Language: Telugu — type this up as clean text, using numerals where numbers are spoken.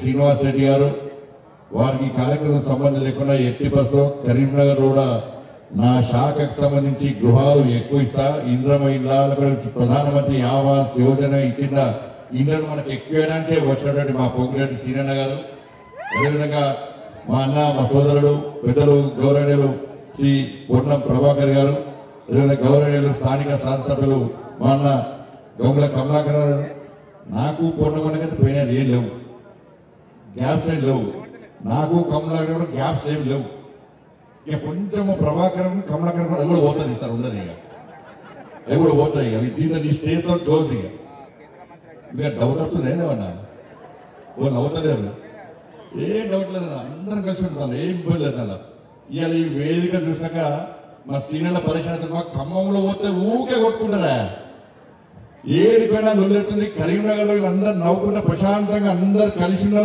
శ్రీనివాస్ రెడ్డి గారు, వారికి కార్యక్రమం సంబంధం లేకుండా ఎట్టి బస్సులో కరీంనగర్ కూడా నా శాఖకు సంబంధించి గృహాలు ఎక్కువ ఇస్తా, ఇంద్రమ ఇళ్ళ ప్రధానమంత్రి ఆవాస్ యోజన కింద ఇండ్లను మనకు ఎక్కువడానికే వచ్చినటువంటి మా పొంగిరెడ్డి సీనన్న గారు, అదేవిధంగా మా అన్న మా సోదరుడు పెద్దలు గౌరవనీయులు శ్రీ పొన్నం ప్రభాకర్ గారు, అదేవిధంగా గౌరవనీయులు స్థానిక శాసనసభ్యులు మా అన్న గౌముల కమలాకర్ గారు. నాకు పొన్నమన్నకైతే పోయిన ఏం లేవు, గ్యాప్స్ ఏం లేవు, నాకు కమలాకర్ కూడా గ్యాప్స్ ఏం లేవు. ఇక కొంచెం ప్రభాకరం కమలాకరం అది కూడా పోతుంది సార్, ఉండదు ఇక అవి కూడా పోతాయి. ఇక దీంతో ఈ స్టేజ్తో క్లోజ్. ఇక డౌట్ వస్తుంది ఏదేమన్నా వాళ్ళు నవ్వుతలేరు, ఏం డౌట్ లేదు, అందరం కలిసి ఉంటాను, ఏం ఇబ్బంది లేదు. అలా ఇవాళ ఈ వేదిక చూసినాక మా సీనియర్ల పరిశ్రమ మా ఖమ్మంలో పోతే ఊకే కొట్టుకుంటారా, ఏడిపోయినా లొల్లుతుంది. కరీంనగర్లో అందరు నవ్వుకుంటే ప్రశాంతంగా అందరు కలిసి ఉన్నారు.